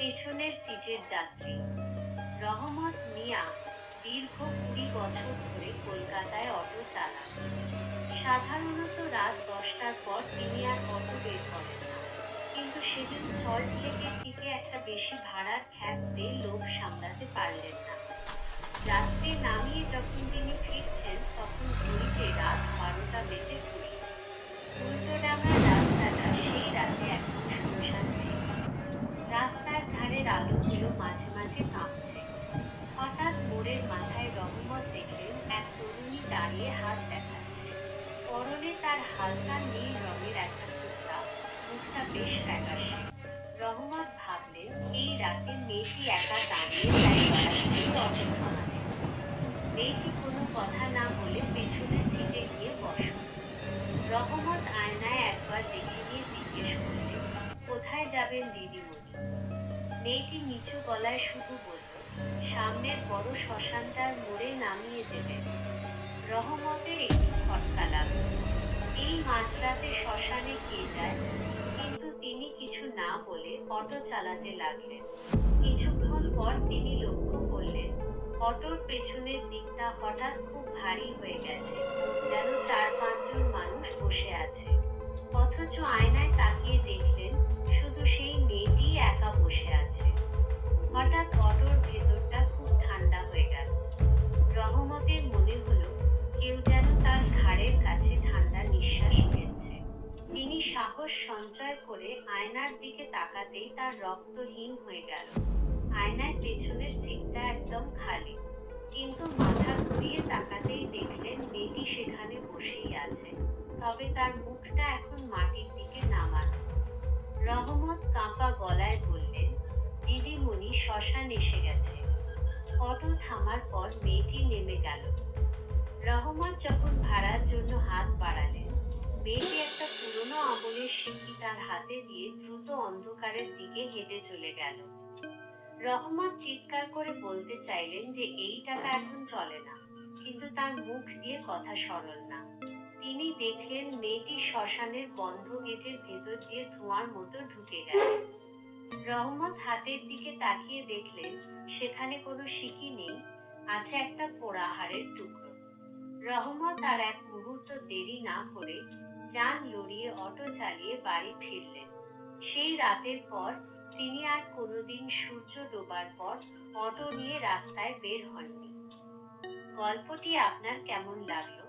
পেছনের সিটের যাত্রী রহমত মিয়া দীর্ঘ 20 বছর ধরে কলকাতায় অটো চালান। সাধারণত রাত 10টার পর তিনি আর অটো বের করেন না, কিন্তু সেদিন সল্ট লেকের দিকে একটা বেশি ভাড়ার ক্যাব পেয়ে লোভ সামলাতে পারলেন না। যাত্রী নামিয়ে যখন তিনি ফিরছেন তখন ঘড়িতে রাত 12টা বেজে 20। উল্টোডাঙার রাস্তাটা সেই রাতে একদম শুনশান ছিল। রাস্তার ধারের আলোগুলো মাঝে মাঝে কাঁপছে। হঠাৎ মোড়ের মাথায় রহমত দেখলেন এক তরুণী দাঁড়িয়ে হাত দেখাচ্ছে। পরনে তার হালকা নীল রঙের একটা কুর্তা, মুখটা বেশ ফ্যাকাশে। রহমত ভাবলেন, এই রাতে মেয়েটি একা দাঁড়িয়ে তাই সরাসরি অটো থামালেন। মেয়েটি কোনো কথা না বলে পেছনের সিটে গিয়ে বসল। রহমত আয়নায় একবার দেখে নিয়ে জিজ্ঞেস করলেন, কোথায় যাবেন দিদিমণি? মেয়েটি নিচু গলায় শুধু বলল, সামনের বড় শ্মশানটার মোড়ে নামিয়ে দেবেন। রহমতের একটু খটকা লাগল। এই মাঝরাতে শ্মশানে কে যায়? কিন্তু তিনি কিছু না বলে অটো চালাতে লাগলেন। কিছুক্ষণ পর তিনি লক্ষ্য করলেন, অটোর পেছনের দিকটা হঠাৎ খুব ভারী হয়ে গেছে, যেন 4-5 জন মানুষ বসে আছে। অথচ আয়নায় তাকিয়ে দেখলেন, শুধু সেই মেয়েটিই একা বসে আছে। হঠাৎ অটোর ভেতরটা খুব ঠান্ডা হয়ে গেল। রহমতের মনে হলো, কেউ যেন তার ঘাড়ের কাছে ঠান্ডা নিঃশ্বাস ফেলছে। তিনি সাহস সঞ্চয় করে আয়নার দিকে তাকাতেই তার রক্ত হিম হয়ে গেল। আয়নায় পেছনের সিটটা একদম খালি, কিন্তু মাথা ঘুরিয়ে তাকাতেই দেখলেন মেয়েটি সেখানে বসেই আছে, তবে তার মুখটা এখন মাটির দিকে নামানো। রহমত কাঁপা গলায় বললেন, দিদিমণি, শ্মশান এসে গেছে। অটো থামার পর মেয়েটি নেমে গেল। রহমত যখন ভাড়ার জন্য হাত বাড়ালেন, মেয়েটি একটা পুরনো আমলের সিক্কি তার হাতে দিয়ে দ্রুত অন্ধকারের দিকে হেঁটে চলে গেল। রহমত চিৎকার করে বলতে চাইলেন যে এই টাকা এখন চলে না, কিন্তু তার মুখ দিয়ে কথা সরল না। তিনি দেখলেন মেয়েটি শ্মশানের বন্ধ গেটের ভেতর দিয়ে ধোঁয়ার মতো ঢুকে গেল। রহমত হাতের দিকে তাকিয়ে দেখলেন, সেখানে কোনো সিকি নেই, আছে একটা পোড়া হাড়ের টুকরো। রহমত আর এক মুহূর্ত দেরি না করে যান লড়িয়ে অটো চালিয়ে বাড়ি ফিরলেন। সেই রাতের পর তিনি আর কোনোদিন সূর্য ডোবার পর অটো নিয়ে রাস্তায় বের হননি। গল্পটি আপনার কেমন লাগলো?